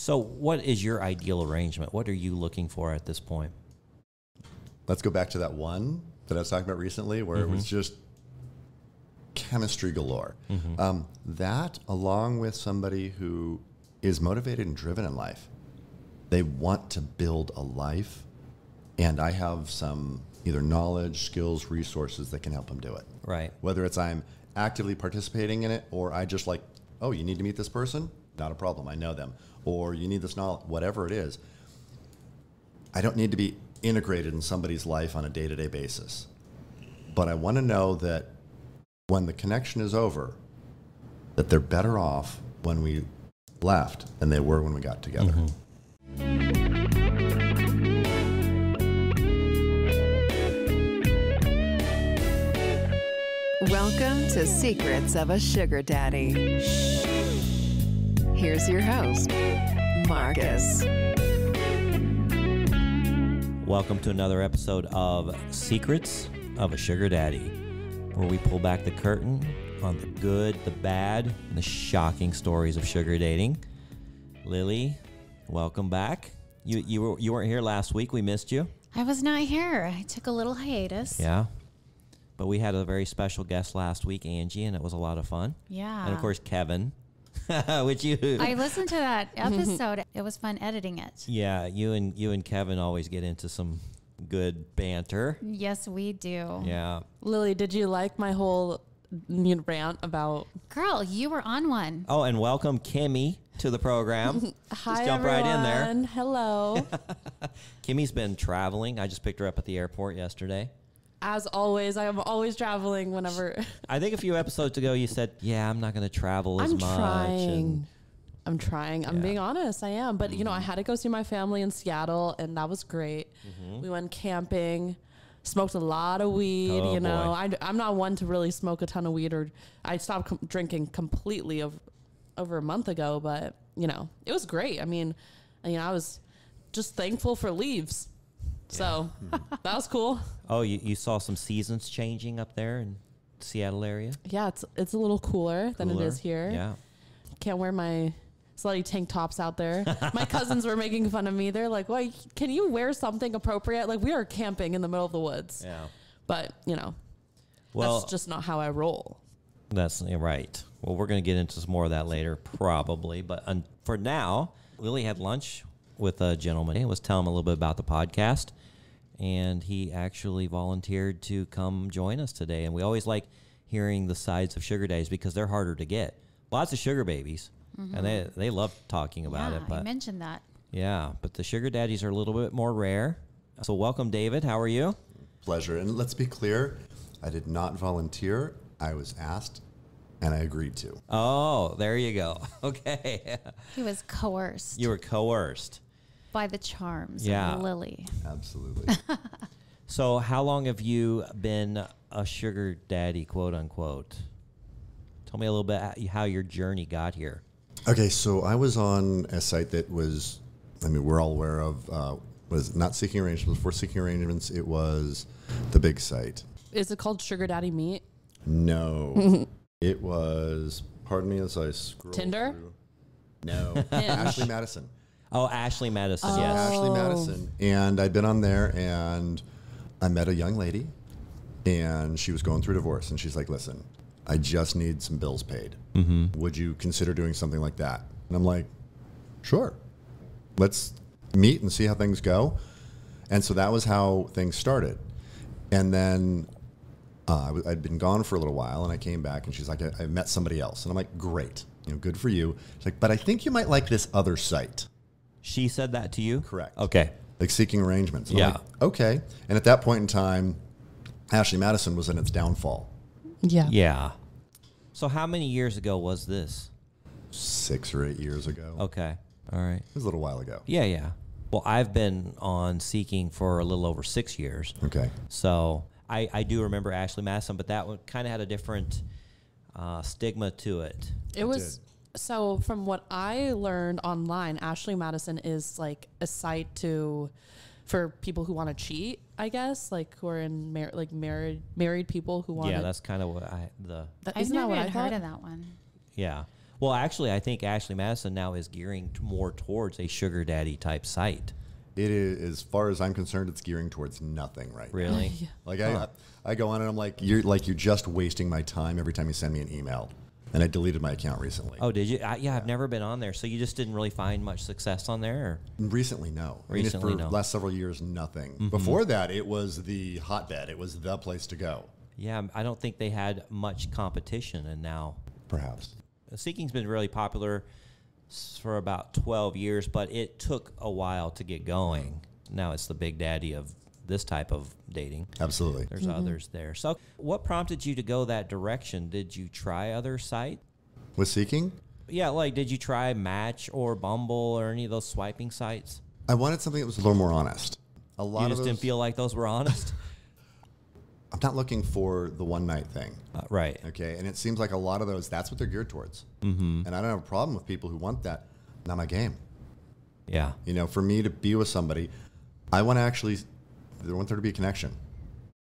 So what is your ideal arrangement? What are you looking for at this point? Let's go back to that one that I was talking about recently where it was just chemistry galore. That, along with somebody who is motivated and driven in life. They want to build a life, and I have some either knowledge, skills, resources that can help them do it. Right. Whether it's I'm actively participating in it, or I just like, oh, you need to meet this person? Not a problem, I know them. Or you need this knowledge, whatever it is. I don't need to be integrated in somebody's life on a day-to-day basis. But I want to know that when the connection is over, that they're better off when we left than they were when we got together. Welcome to Secrets of a Sugar Daddy. Here's your host, Marcus. Welcome to another episode of Secrets of a Sugar Daddy, where we pull back the curtain on the good, the bad, and the shocking stories of sugar dating. Lily, welcome back. You weren't here last week. We missed you. I was not here. I took a little hiatus. Yeah. But we had a very special guest last week, Angie, and it was a lot of fun. Yeah. And, of course, Kevin, which you... I listened to that episode. It was fun editing it. Yeah, you and Kevin always get into some good banter. Yes, we do. Yeah. Lily, did you like my whole rant about... Girl, you were on one. Oh, and welcome Kimmy to the program. Hi, just jump right in there. Hello. Kimmy's been traveling. I just picked her up at the airport yesterday. As always, I am always traveling whenever... I think a few episodes ago you said, yeah, I'm not going to travel as much. I'm trying. I'm being honest. I am. But, you know, I had to go see my family in Seattle, and that was great. We went camping, smoked a lot of weed. Oh, you know, boy. I'm not one to really smoke a ton of weed, or I stopped drinking completely over a month ago. But, you know, it was great. I mean, I was just thankful for leaves. So that was cool. Oh, you saw some seasons changing up there in the Seattle area? Yeah, it's a little cooler than it is here. Yeah. Can't wear my slutty tank tops out there. My cousins were making fun of me. They're like, "Why can you wear something appropriate?" Like, we are camping in the middle of the woods. Yeah. But, you know, Well, that's just not how I roll. that's right. Well, we're going to get into some more of that later, probably. But for now, Lily had lunch with a gentleman. He was telling him a little bit about the podcast, and he actually volunteered to come join us today. And we always like hearing the sides of sugar daddies because they're harder to get. Lots of sugar babies, and they love talking about it. But I mentioned that. yeah, but the sugar daddies are a little bit more rare. So welcome, David. How are you? Pleasure. And let's be clear, I did not volunteer. I was asked, and I agreed to. Oh, there you go. Okay. He was coerced You were coerced. by the charms Yeah. of Lily. Absolutely. So how long have you been a sugar daddy, quote unquote? Tell me a little bit how your journey got here. Okay, so I was on a site that was, we're all aware of, was not Seeking Arrangements. Before Seeking Arrangements, it was the big site. Is it called Sugar Daddy Meet? No. It was, pardon me as I scroll Tinder? through. No. Ashley Madison. Oh, Ashley Madison, Oh. yes. Ashley Madison. And I'd been on there, and I met a young lady, and she was going through divorce. And she's like, listen, I just need some bills paid. Would you consider doing something like that? And I'm like, sure. Let's meet and see how things go. And so that was how things started. And then I'd been gone for a little while, and I came back, and she's like, I met somebody else. And I'm like, great. Good for you. She's like, but I think you might like this other site. She said that to you? Correct. Okay. Like Seeking Arrangements. And Yeah. I'm like, okay. And at that point in time, Ashley Madison was in its downfall. Yeah. Yeah. So how many years ago was this? 6 or 8 years ago. Okay. All right. It was a little while ago. Yeah. Well, I've been on Seeking for a little over 6 years. Okay. So I do remember Ashley Madison, but that one kind of had a different stigma to it. It was... So from what I learned online, Ashley Madison is like a site for people who want to cheat, I guess, like who are in married people who want. Yeah, that's kind of what I've isn't that never what I even thought? heard of that one. Yeah. Well, actually, I think Ashley Madison now is gearing more towards a sugar daddy type site. It is, as far as I'm concerned, it's gearing towards nothing right now. Really? Yeah. Like I go on and I'm like, you're just wasting my time every time you send me an email. And I deleted my account recently. Oh, did you? Yeah, I've never been on there. So you just didn't really find much success on there? Or? Recently, no. Recently, for no. last several years, nothing. Before that, it was the hotbed. It was the place to go. Yeah, I don't think they had much competition, and now Perhaps. Seeking's been really popular for about 12 years, but it took a while to get going. Now it's the big daddy of this type of dating. Absolutely. There's others there. So what prompted you to go that direction? Did you try other sites? With Seeking, Yeah, like did you try Match or Bumble or any of those swiping sites? I wanted something that was a little more honest. A lot You of just those, didn't feel like those were honest? I'm not looking for the one night thing. Right. Okay. And it seems like a lot of those, that's what they're geared towards. Mm-hmm. And I don't have a problem with people who want that. Not my game. Yeah. You know, for me to be with somebody, I want to actually, I want there to be a connection.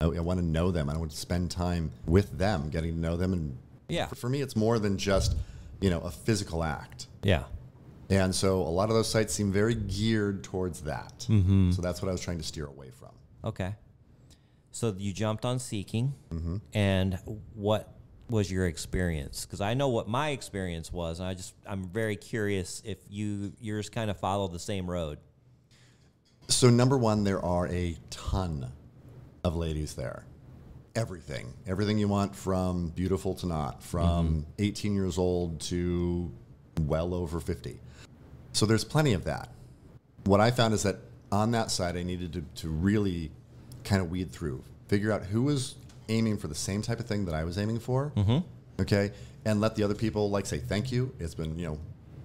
I want to know them. I want to spend time with them, getting to know them. And Yeah. for me, it's more than just, you know, a physical act. Yeah. And so a lot of those sites seem very geared towards that. Mm-hmm. So that's what I was trying to steer away from. Okay. So you jumped on Seeking, and what was your experience? Because I know what my experience was, and I'm very curious if yours kind of followed the same road. So number one, there are a ton of ladies there. Everything you want, from beautiful to not, from 18 years old to well over 50. So there's plenty of that. What I found is that on that side, I needed to really kind of weed through, figure out who was aiming for the same type of thing that I was aiming for. Okay. And let the other people like say, thank you. It's been, you know,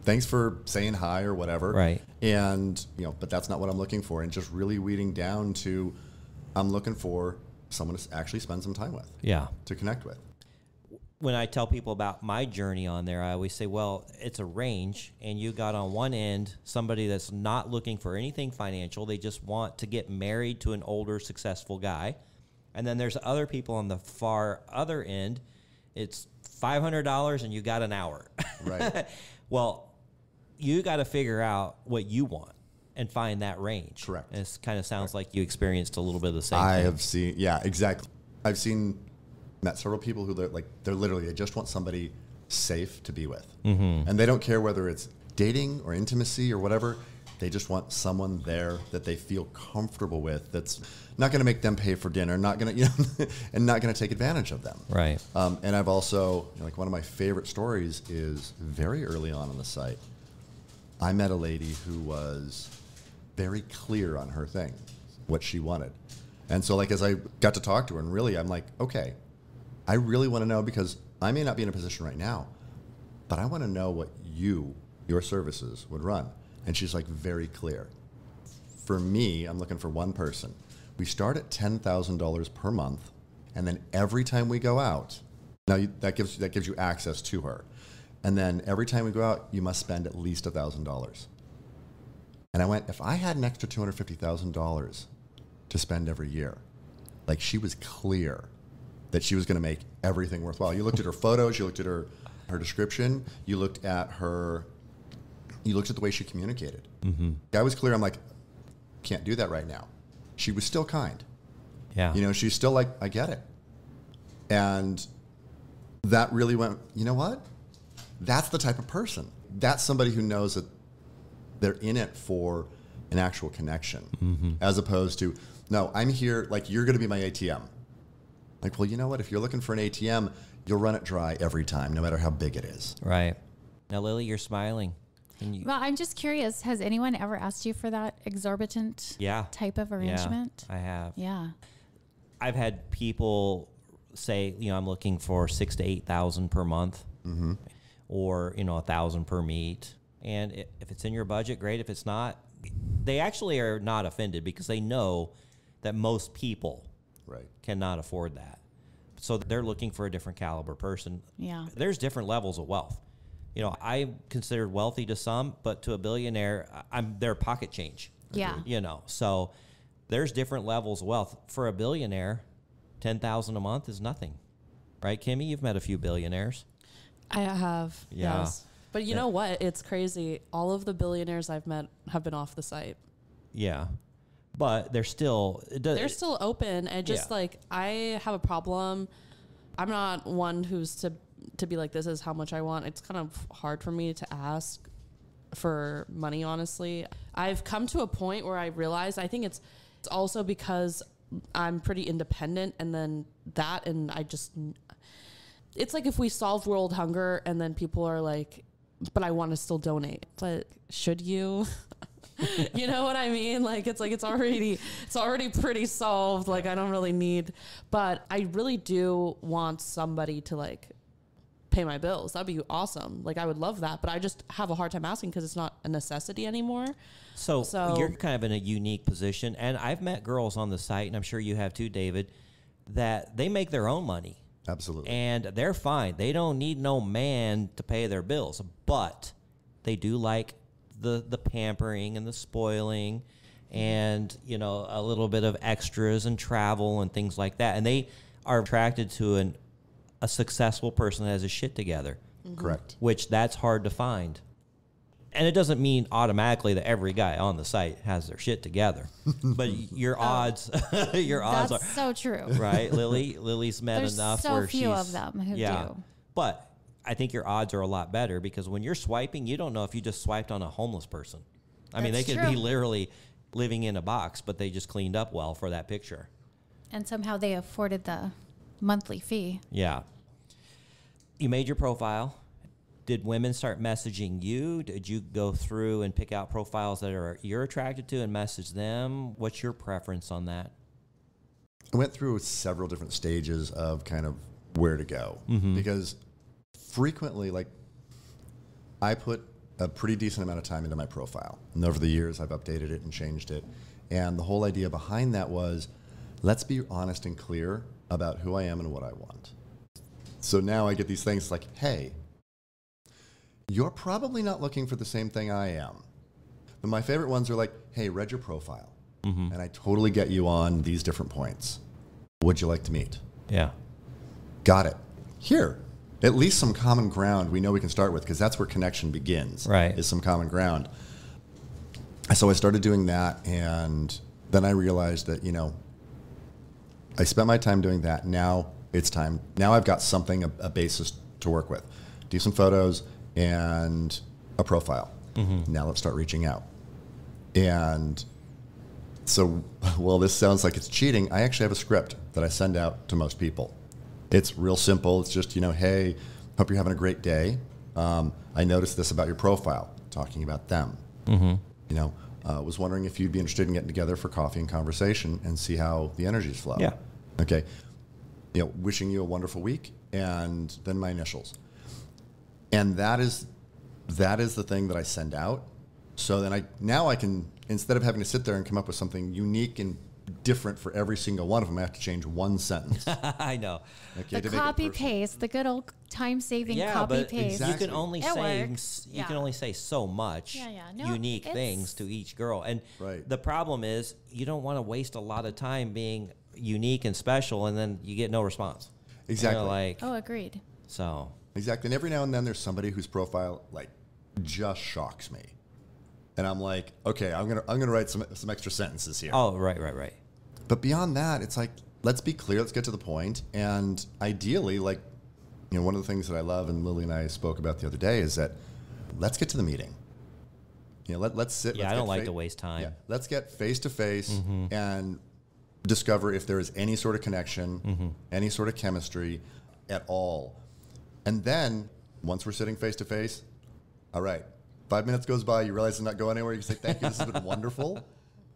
thanks for saying hi or whatever. Right. And, you know, but that's not what I'm looking for. And just really weeding down to, I'm looking for someone to actually spend some time with. Yeah. To connect with. When I tell people about my journey on there, I always say, well, it's a range, and you got on one end somebody that's not looking for anything financial. They just want to get married to an older, successful guy. And then there's other people on the far other end. It's $500 and you got an hour. Right. Well, you got to figure out what you want and find that range. Correct. And it kind of sounds like you experienced a little bit of the same I thing. have seen, yeah, exactly. I've met several people who they just want somebody safe to be with. And they don't care whether it's dating or intimacy or whatever. They just want someone there that they feel comfortable with, that's not going to make them pay for dinner, not going to, you know, and not going to take advantage of them. Right. And I've also, you know, like one of my favorite stories is very early on the site. I met a lady who was very clear on her thing, what she wanted. And so like as I got to talk to her, and really I'm like, okay, I really want to know, because I may not be in a position right now, but I want to know what your services would run. And she's like very clear. For me, I'm looking for one person. We start at $10,000 per month, and then every time we go out, that gives you access to her. And then every time we go out, you must spend at least $1,000. And I went, if I had an extra $250,000 to spend every year, like, she was clear that she was going to make everything worthwhile. You looked at her photos, you looked at her description, you looked at the way she communicated. I was clear. I'm like, can't do that right now. She was still kind. Yeah. You know, she's still like, I get it. And that really went, you know what? That's the type of person. That's somebody who knows that they're in it for an actual connection, as opposed to, no, I'm here, like, you're going to be my ATM. Like, well, you know what? If you're looking for an ATM, you'll run it dry every time, no matter how big it is. Right. Now, Lily, you're smiling. Well, I'm just curious. Has anyone ever asked you for that exorbitant type of arrangement? Yeah, I have. Yeah. I've had people say, you know, I'm looking for 6,000 to 8,000 per month, or, you know, 1,000 per meet. And if it's in your budget, great. If it's not, they actually are not offended, because they know that most people cannot afford that. So they're looking for a different caliber person. Yeah. There's different levels of wealth. You know, I'm considered wealthy to some, but to a billionaire, I'm their pocket change. Yeah. You know, so there's different levels of wealth. For a billionaire, $10,000 a month is nothing. Right, Kimmy? You've met a few billionaires. I have. Yeah. Yes. But you know what? It's crazy. All of the billionaires I've met have been off the site. Yeah. But they're still open, and just like, I have a problem. I'm not one who's to be like, this is how much I want. It's kind of hard for me to ask for money, honestly. I've come to a point where I realize, I think it's also because I'm pretty independent, and then it's like if we solved world hunger and then people are like, but I want to still donate. But should you? You know what I mean? Like, it's already pretty solved. Like, I don't really need, but I really do want somebody to like pay my bills. That'd be awesome. Like, I would love that, but I just have a hard time asking because it's not a necessity anymore. So you're kind of in a unique position. And I've met girls on the site, and I'm sure you have too, David, that they make their own money. Absolutely. And they're fine. They don't need no man to pay their bills, but they do like the pampering and the spoiling and, you know, a little bit of extras and travel and things like that. And they are attracted to a successful person that has his shit together. Mm-hmm. Correct. Which that's hard to find. And it doesn't mean automatically that every guy on the site has their shit together, but your odds That's are so true. right. Lily's met There's enough so where few of them who do. But I think your odds are a lot better because when you're swiping, you don't know if you just swiped on a homeless person. I mean, they could be literally living in a box, but they just cleaned up well for that picture. And somehow they afforded the monthly fee. Yeah. You made your profile. Did women start messaging you? Did you go through and pick out profiles that you're attracted to and message them? What's your preference on that? I went through several different stages of kind of where to go because frequently, like, I put a pretty decent amount of time into my profile. And over the years, I've updated it and changed it. And the whole idea behind that was, let's be honest and clear about who I am and what I want. So now I get these things like, hey, you're probably not looking for the same thing I am. But my favorite ones are like, hey, read your profile. And I totally get you on these different points. Would you like to meet? Yeah. Got it. Here. At least some common ground we know we can start with, because that's where connection begins. Right. Is some common ground. So I started doing that, and then I realized that, you know, I spent my time doing that. Now it's time. Now I've got something, a basis to work with. Do some photos and a profile. Now let's start reaching out. And so, well, this sounds like it's cheating. I actually have a script that I send out to most people. It's real simple. It's just, you know, hey, hope you're having a great day. I noticed this about your profile, talking about them. You know, was wondering if you'd be interested in getting together for coffee and conversation and see how the energies flow. Yeah. Okay. You know, wishing you a wonderful week, and then my initials. And that is the thing that I send out. So then I can, instead of having to sit there and come up with something unique and different for every single one of them, I have to change one sentence. I know. Okay, The copy paste, the good old time-saving copy paste. You can only It can only say so much unique things to each girl. And the problem is you don't want to waste a lot of time being unique and special, and then you get no response. Exactly. Like, Oh, agreed. So exactly. And every now and then there's somebody whose profile like just shocks me. And I'm like, okay, I'm gonna write some extra sentences here. Oh, right. But beyond that, it's like, let's be clear, let's get to the point. And ideally, like, you know, one of the things that I love, and Lily and I spoke about the other day, is that let's get to the meeting. You know, let's sit. Yeah, I don't like to waste time. Yeah, let's get face to face and discover if there is any sort of connection, any sort of chemistry at all. And then once we're sitting face to face, all right, 5 minutes goes by, you realize it's not going anywhere, you say, thank you, this has been wonderful.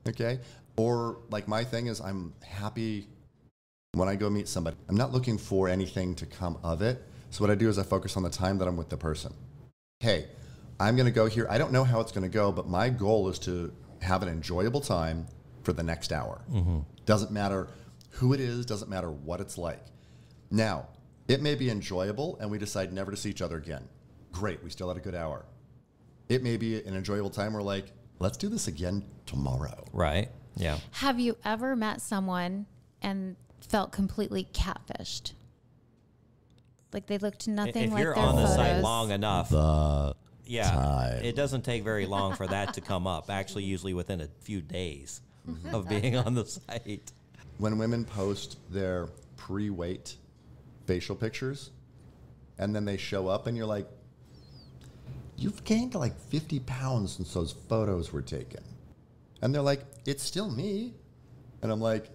Okay. Or like my thing is, I'm happy when I go meet somebody. I'm not looking for anything to come of it. So what I do is I focus on the time that I'm with the person. Hey, I'm going to go here. I don't know how it's going to go, but my goal is to have an enjoyable time for the next hour. Doesn't matter who it is, doesn't matter what it's like. Now, it may be enjoyable and we decide never to see each other again. Great, we still had a good hour. It may be an enjoyable time. We're like, let's do this again tomorrow. Right. Yeah. Have you ever met someone and felt completely catfished? Like they looked nothing if like you're their on photos. the site long enough, time. It doesn't take very long for that to come up. Actually, usually within a few days of being on the site. When women post their pre-weight facial pictures, and then they show up, and you're like, you've gained like 50 pounds since those photos were taken. And they're like, it's still me. And I'm like,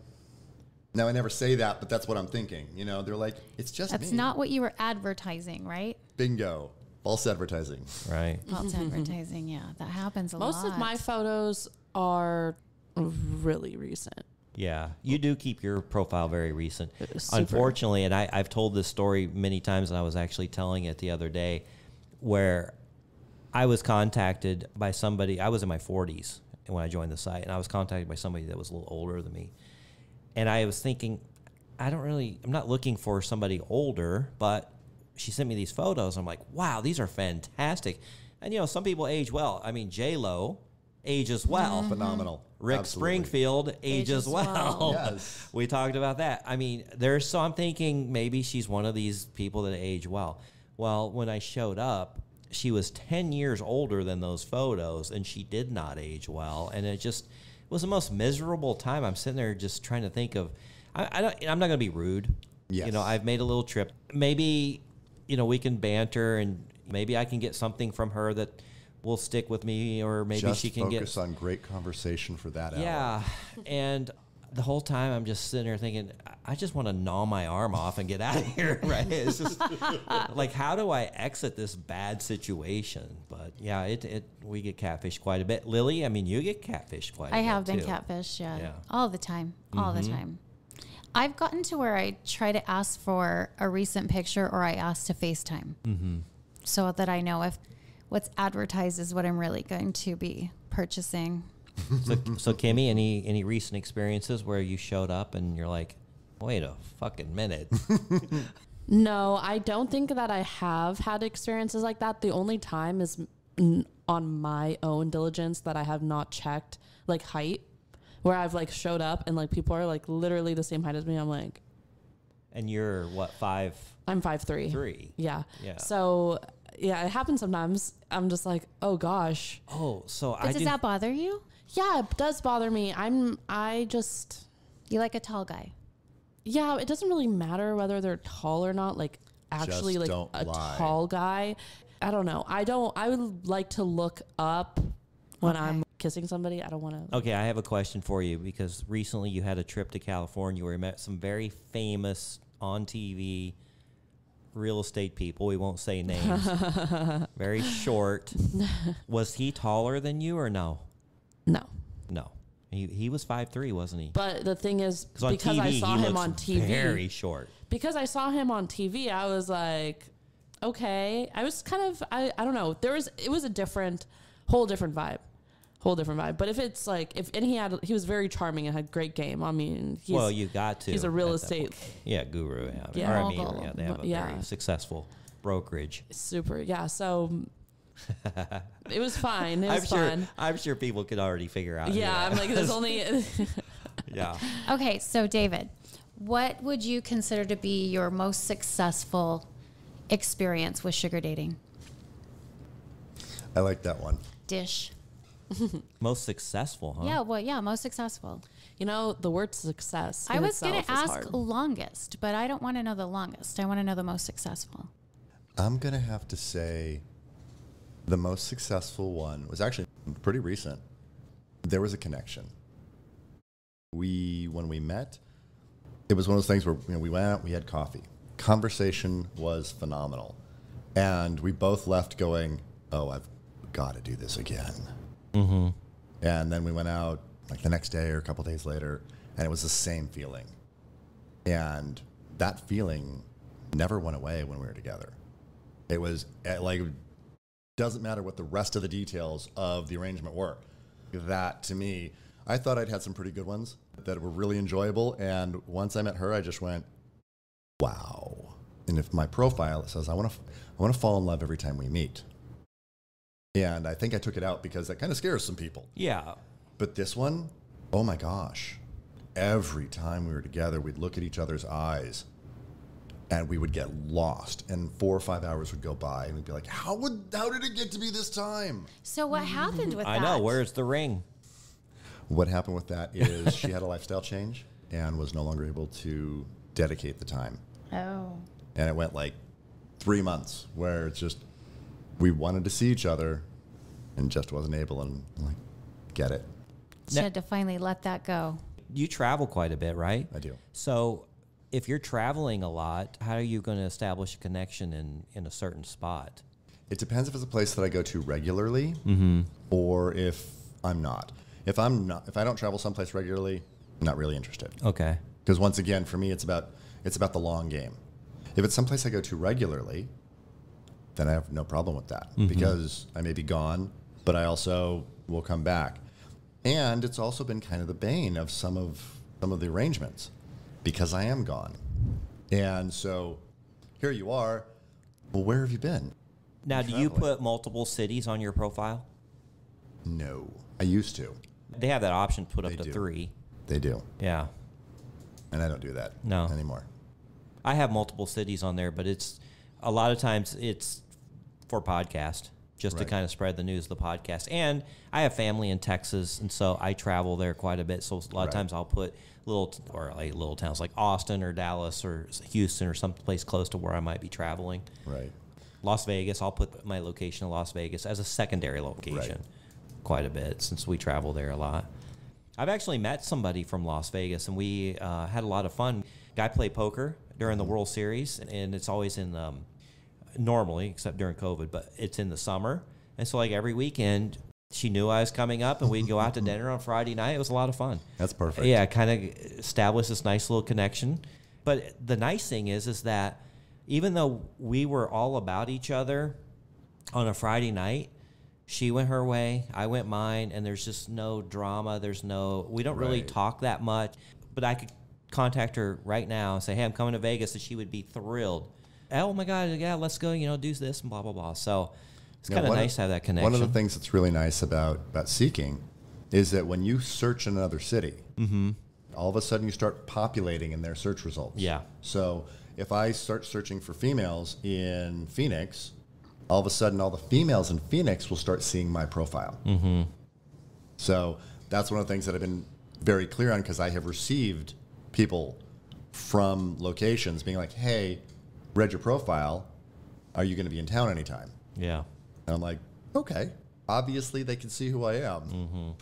now I never say that, but that's what I'm thinking. You know, they're like, it's just me. That's not what you were advertising, right? Bingo. False advertising. Right. False advertising, yeah. That happens a lot. Most of my photos are really recent. Yeah, you do keep your profile very recent. Super. Unfortunately, and I've told this story many times, and I was actually telling it the other day, where I was contacted by somebody. I was in my 40s when I joined the site, and I was contacted by somebody that was a little older than me. And I was thinking, I'm not looking for somebody older, but she sent me these photos. I'm like, wow, these are fantastic. And, you know, some people age well. I mean, J-Lo ages well. Phenomenal. Rick Absolutely. Springfield ages well. Yes. We talked about that. I mean, so I'm thinking maybe she's one of these people that age well. Well, when I showed up, she was 10 years older than those photos, and she did not age well. And it was the most miserable time. I'm sitting there just trying to think of, I'm not going to be rude. Yes. You know, I've made a little trip. Maybe, you know, we can banter, and maybe I can get something from her that will stick with me, or maybe Just she can focus on great conversation for that hour. Yeah. And the whole time I'm just sitting there thinking, I just want to gnaw my arm off and get out of here, right? It's just like, how do I exit this bad situation? But yeah, we get catfished quite a bit. Lily, I mean, you get catfished quite a bit. I have been too. catfished, yeah. Yeah. All the time. All the time. I've gotten to where I try to ask for a recent picture, or I ask to FaceTime, so that I know if what's advertised is what I'm really going to be purchasing. So Kimmy, any recent experiences where you showed up and you're like, wait a fucking minute? No, I don't think that I have had experiences like that. The only time is on my own diligence that I have not checked, like, height, where I've like showed up and like people are like literally the same height as me. I'm like, And you're what, 5'3"? I'm 5'3". 3. Yeah. Yeah. So yeah, it happens sometimes. I'm just like, oh gosh. Oh, so But does that bother you? Yeah, it does bother me. You like a tall guy? Yeah, it doesn't really matter whether they're tall or not. Like, actually, Just like don't a lie. tall guy. I don't know. I would like to look up when I'm kissing somebody. I don't want to. Okay, I have a question for you, because recently you had a trip to California where you met some very famous on TV real estate people. We won't say names. Very short. Was he taller than you or no? No. No. He was 5'3", wasn't he? But the thing is, on because TV, I saw he him looks on TV. very short. Because I saw him on TV, I was like, okay. I was kind of, I don't know. It was a whole different vibe. But if it's like, he was very charming and had great game. I mean, you got to. He's a real estate. Guru. Yeah. Yeah. Or, I mean, they have a Yeah. very successful brokerage. Super. Yeah. So it was fine. It was fun. I'm sure people could already figure out. Yeah. I'm like, there's only. Yeah. Okay, so David, what would you consider to be your most successful experience with sugar dating? I like that one. Dish. Most successful, huh? Yeah, well, yeah, most successful. You know, the word success. I was going to ask longest, but I don't want to know the longest. I want to know the most successful. I'm going to have to say the most successful one was actually pretty recent. There was a connection. When we met, it was one of those things where we went out, we had coffee. Conversation was phenomenal. And we both left going, oh, I've got to do this again. Mm-hmm. And then we went out like the next day or a couple days later, and it was the same feeling. And that feeling never went away when we were together. It was like, doesn't matter what the rest of the details of the arrangement were. That, to me, I thought I'd had some pretty good ones that were really enjoyable. And once I met her, I just went, wow. And if my profile, it says, I want to fall in love every time we meet. And I think I took it out because that kind of scares some people. Yeah. But this one, oh my gosh. Every time we were together, we'd look at each other's eyes and we would get lost, and 4 or 5 hours would go by, and we'd be like, how did it get to be this time? So what happened with that? I know. Where's the ring? What happened with that is she had a lifestyle change and was no longer able to dedicate the time. Oh. And it went like 3 months where it's just, we wanted to see each other and just wasn't able, and I'm like, get it. She had to finally let that go. You travel quite a bit, right? I do. So if you're traveling a lot, how are you going to establish a connection in a certain spot? It depends if it's a place that I go to regularly or if I'm not. If I don't travel someplace regularly, I'm not really interested. Okay. Because once again, for me, it's about the long game. If it's someplace I go to regularly, then I have no problem with that because I may be gone, but I also will come back. And it's also been kind of the bane of some of the arrangements because I am gone. And so here you are. Well, where have you been? Now, do you put multiple cities on your profile? No. I used to. They have that option to put up They to do. 3. They do. Yeah. And I don't do that No. anymore. I have multiple cities on there, but it's a lot of times it's for podcast, just to Right. kind of spread the news of the podcast. And I have family in Texas, and so I travel there quite a bit. So a lot of Right. times I'll put little towns like Austin or Dallas or Houston or some place close to where I might be traveling. Right. Las Vegas, I'll put my location in Las Vegas as a secondary location quite a bit since we travel there a lot. I've actually met somebody from Las Vegas, and we had a lot of fun. Guy played poker during the World Series, and it's always in normally, except during COVID, but it's in the summer. And so like every weekend, she knew I was coming up, and we'd go out to dinner on Friday night. It was a lot of fun. That's perfect. Yeah, kind of established this nice little connection. But the nice thing is that even though we were all about each other on a Friday night, she went her way, I went mine, and there's just no drama. We don't really Right. talk that much. But I could contact her right now and say, hey, I'm coming to Vegas, and she would be thrilled. Oh my God, yeah, let's go, do this and blah, blah, blah. So it's Now, kind of one nice to have that connection. One of the things that's really nice about Seeking is that when you search in another city, all of a sudden you start populating in their search results. Yeah. So if I start searching for females in Phoenix, all of a sudden all the females in Phoenix will start seeing my profile. So that's one of the things that I've been very clear on because I have received people from locations being like, hey, read your profile. Are you going to be in town anytime? Yeah. And I'm like, okay. Obviously, they can see who I am.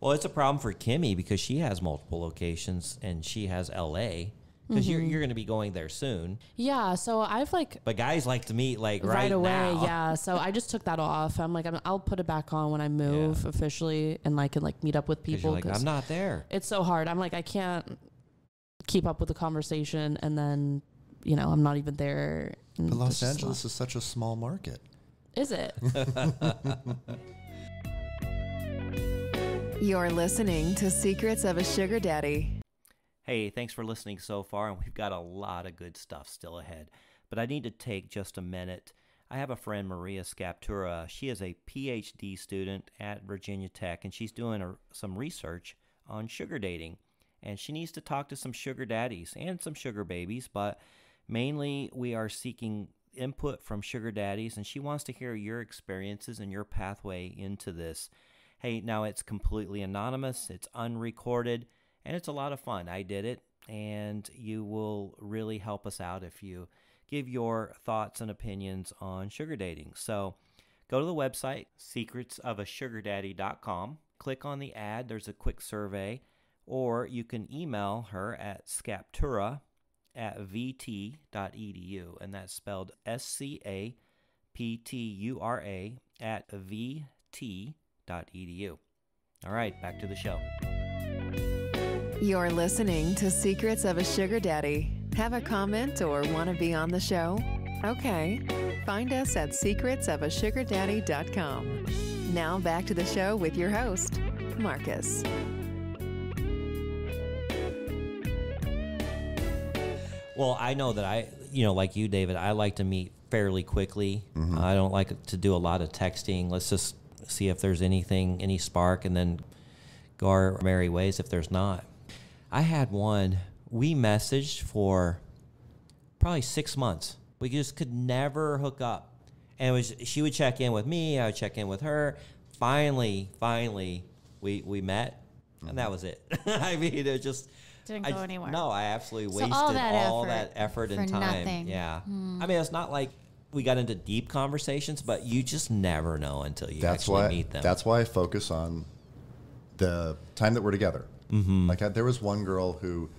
Well, it's a problem for Kimmy because she has multiple locations and she has LA because you're going to be going there soon. Yeah, so I've But guys like to meet like right away. now. Yeah, so I just took that off. I'm like, I'll put it back on when I move officially, and I can like meet up with 'Cause people. you're like, 'cause I'm not there. It's so hard. I'm like, I can't keep up with the conversation, and then I'm not even there. But Los Angeles is such a small market. Is it? You're listening to Secrets of a Sugar Daddy. Hey, thanks for listening so far, and we've got a lot of good stuff still ahead. But I need to take just a minute. I have a friend, Maria Scaptura. She is a PhD student at Virginia Tech, and she's doing some research on sugar dating. And she needs to talk to some sugar daddies and some sugar babies, but mainly we are seeking input from sugar daddies, and she wants to hear your experiences and your pathway into this. Hey, now it's completely anonymous, it's unrecorded, and it's a lot of fun. I did it, and you will really help us out if you give your thoughts and opinions on sugar dating. So go to the website, secretsofasugardaddy.com. Click on the ad. There's a quick survey, or you can email her at scaptura@vt.edu, and that's spelled SCAPTURA @vt.edu. All right, back to the show. You're listening to Secrets of a Sugar Daddy. Have a comment or want to be on the show? Okay. Find us at secretsofasugardaddy.com. Now back to the show with your host, Marcus. Well, I know that like you, David, I like to meet fairly quickly. I don't like to do a lot of texting. Let's just see if there's any spark, and then go our merry ways if there's not. I had one. We messaged for probably 6 months. We just could never hook up. And she would check in with me. I would check in with her. Finally, we met, and that was it. I mean, it just Didn't go anywhere. No, I absolutely So wasted all all that that effort for and time. nothing. Yeah. I mean, it's not like we got into deep conversations, but you just never know until you actually meet them. That's why I focus on the time that we're together. Like there was one girl who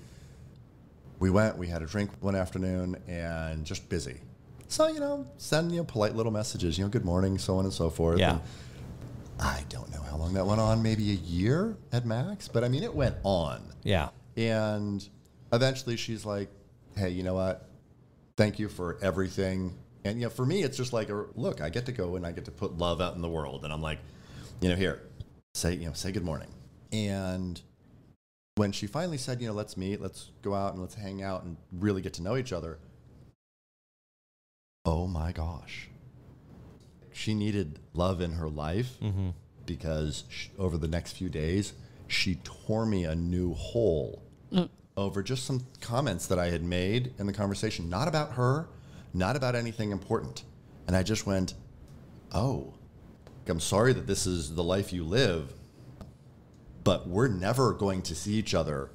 we had a drink one afternoon and just busy. So, send, polite little messages, good morning, so on and so forth. Yeah. And I don't know how long that went on, maybe a year at max, but I mean, it went on. Yeah. And eventually she's like, hey, you know what? Thank you for everything. And, for me, it's just like, look, I get to go and I get to put love out in the world. And I'm like, here, say good morning. And when she finally said, let's meet, let's go out and let's hang out and really get to know each other. Oh my gosh. She needed love in her life because over the next few days, she tore me a new hole over just some comments that I had made in the conversation, not about her, not about anything important. And I just went, oh, I'm sorry that this is the life you live, but we're never going to see each other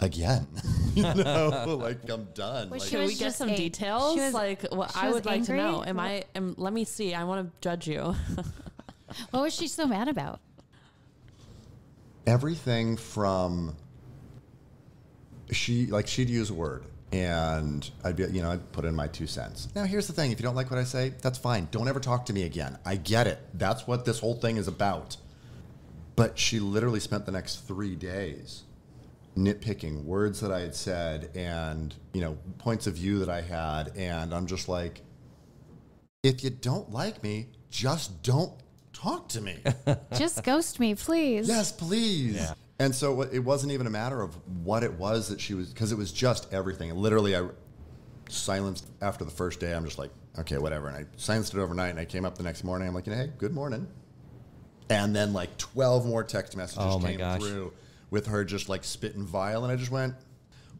again. Like I'm done. Was Like, she Can we was get just some angry. details? She was- Like, what she I was would like to know. angry? Let me see. I want to judge you. What was she so mad about? everything from she'd use a word and I'd put in my 2 cents. Now, here's the thing. If you don't like what I say, that's fine. Don't ever talk to me again. I get it. That's what this whole thing is about. But she literally spent the next 3 days nitpicking words that I had said and, points of view that I had. And I'm just like, if you don't like me, just don't talk to me. Just ghost me, please. Yes, please. Yeah. And so it wasn't even a matter of what it was that she was, because it was just everything. Literally, I silenced after the first day. I'm just like, okay, whatever. And I silenced it overnight, and I came up the next morning. I'm like, hey, good morning. And then 12 more text messages came through with her just spitting vile. And I just went,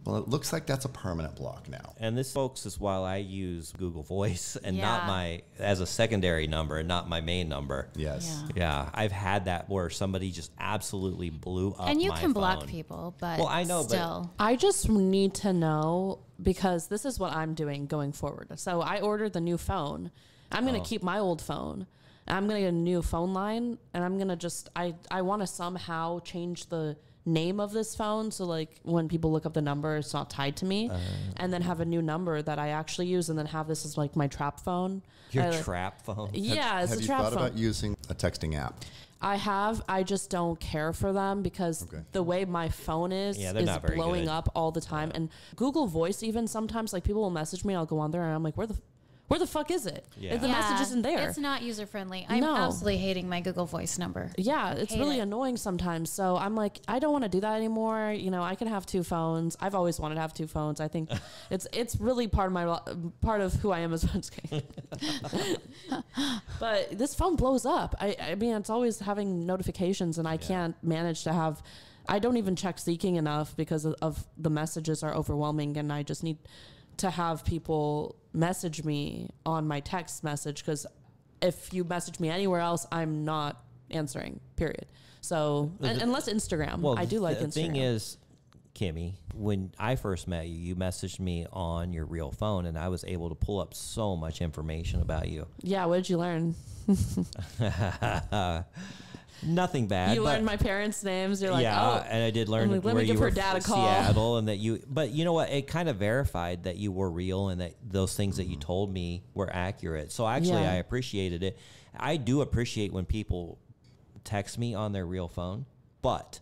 well, it looks like that's a permanent block now. And this, folks, is while I use Google Voice and Yeah. not as a secondary number and not my main number. Yes. Yeah, I've had that where somebody just absolutely blew up And you my can block phone. people, but Well, I know, but- still. I just need to know because this is what I'm doing going forward. So I ordered the new phone. I'm going to keep my old phone. I'm going to get a new phone line, and I'm going to I want to somehow change the name of this phone so when people look up the number, it's not tied to me, and then have a new number that I actually use, and then have this as my trap phone. Your trap phone? Yeah, it's Have a you trap thought phone. about using a texting app? I have. I just don't care for them because the way my phone is they're not very blowing good. up all the time. And Google Voice, even sometimes, people will message me. I'll go on there and I'm like, where the fuck is it? Yeah. The message isn't there. It's not user friendly. I'm No. absolutely hating my Google Voice number. Yeah, it's Hate really it. annoying sometimes. So I'm like, I don't want to do that anymore. I can have 2 phones. I've always wanted to have 2 phones. I think it's really part of who I am as a But this phone blows up. I mean, it's always having notifications, and I can't manage to have. I don't even check Seeking enough because of the messages are overwhelming, and I just need to have people message me on my text message, because if you message me anywhere else, I'm not answering, period. So unless Instagram. Well, I do like the Instagram. thing is, Kimmy, when I first met you, you messaged me on your real phone, and I was able to pull up so much information about you. Yeah, what did you learn? Nothing bad. You but learned my parents' names. You're like, yeah, oh. and I did learn I'm like, let where me you give were her dad a from call. Seattle, and that you. But you know what? It kind of verified that you were real, and that those things that you told me were accurate. So actually, Yeah. I appreciated it. I do appreciate when people text me on their real phone, but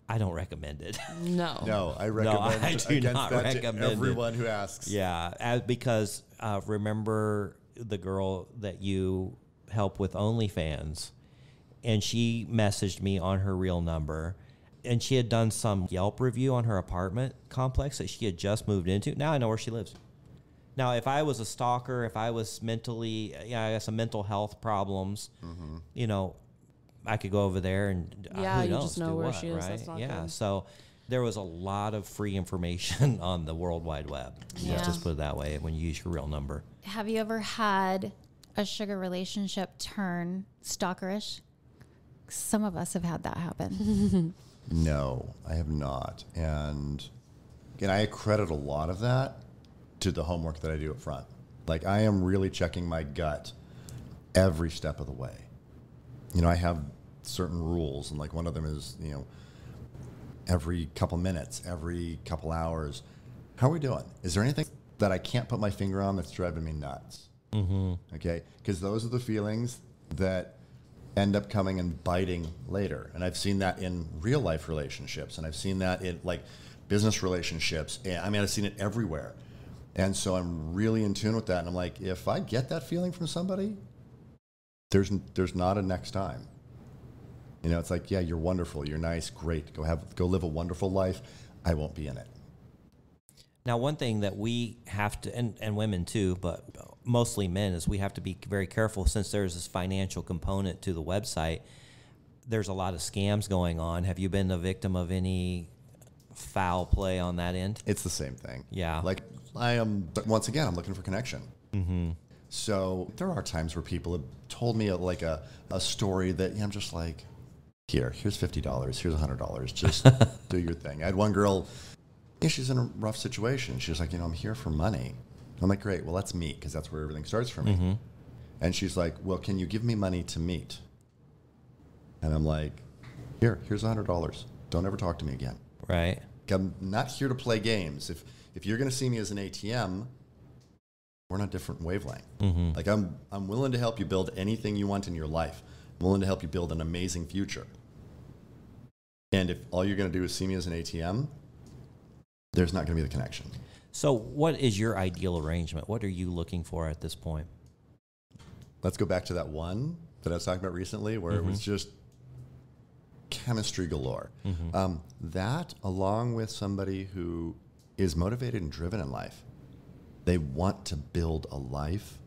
I don't recommend it. No. No, I recommend I do against not that recommend to it. everyone who asks. Yeah, because remember the girl that you help with OnlyFans, and she messaged me on her real number, and she had done some Yelp review on her apartment complex that she had just moved into. Now I know where she lives. Now, if I was a stalker, if I was mentally, I guess some mental health problems, I could go over there and Yeah, who you knows, just know do where what, she is. right? That's not yeah, good. so there was a lot of free information on the World Wide Web. Yeah. Let's just put it that way when you use your real number. Have you ever had a sugar relationship turn stalkerish? Some of us have had that happen. No, I have not. And again, I credit a lot of that to the homework that I do up front. Like, I am really checking my gut every step of the way. You know, I have certain rules, and like one of them is, you know, every couple minutes, every couple hours, how are we doing? Is there anything that I can't put my finger on that's driving me nuts? Mm-hmm. Okay, because those are the feelings that end up coming and biting later. And I've seen that in real life relationships, and I've seen that in like business relationships. And I mean, I've seen it everywhere. And so I'm really in tune with that. And I'm like, if I get that feeling from somebody, there's not a next time. You know, it's like, yeah, you're wonderful, you're nice, great, go live a wonderful life. I won't be in it. Now, one thing that we have to, and women too, but mostly men, is we have to be very careful since there's this financial component to the website. There's a lot of scams going on. Have you been a victim of any foul play on that end? It's the same thing. Yeah. Like, but once again, I'm looking for connection. Mm-hmm. So there are times where people have told me a story that I'm just like, here's $50, here's $100, just do your thing. I had one girl, she's in a rough situation. She was like, I'm here for money. I'm like, great, well, let's meet, because that's where everything starts for me. Mm-hmm. And she's like, well, can you give me money to meet? And I'm like, here's $100. Don't ever talk to me again. Right. I'm not here to play games. If you're going to see me as an ATM, we're on a different wavelength. Mm-hmm. Like, I'm willing to help you build anything you want in your life. I'm willing to help you build an amazing future. And if all you're going to do is see me as an ATM, there's not going to be the connection. So what is your ideal arrangement? What are you looking for at this point? Let's go back to that one that I was talking about recently where it was just chemistry galore. Mm-hmm. That, along with somebody who is motivated and driven in life. They want to build a life,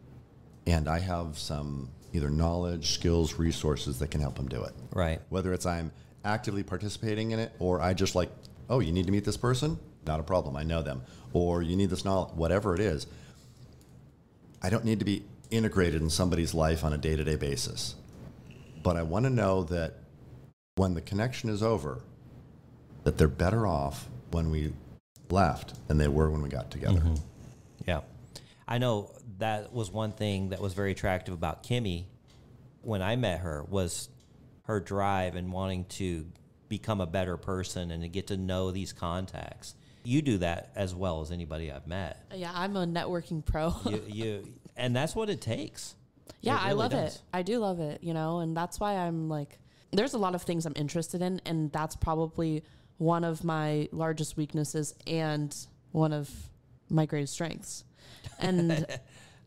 and I have some either knowledge, skills, resources that can help them do it. Right. Whether it's I'm actively participating in it, or I just like, oh, you need to meet this person? Not a problem. I know them. Or you need this knowledge, whatever it is. I don't need to be integrated in somebody's life on a day-to-day basis. But I want to know that when the connection is over, that they're better off when we left than they were when we got together. Mm-hmm. Yeah. I know that was one thing that was very attractive about Kimmy when I met her, was her drive and wanting to become a better person and to get to know these contacts. You do that as well as anybody I've met. Yeah, I'm a networking pro. And that's what it takes. Yeah, really I love does. it. I do love it, and that's why I'm like, there's a lot of things I'm interested in, and that's probably one of my largest weaknesses and one of my greatest strengths. And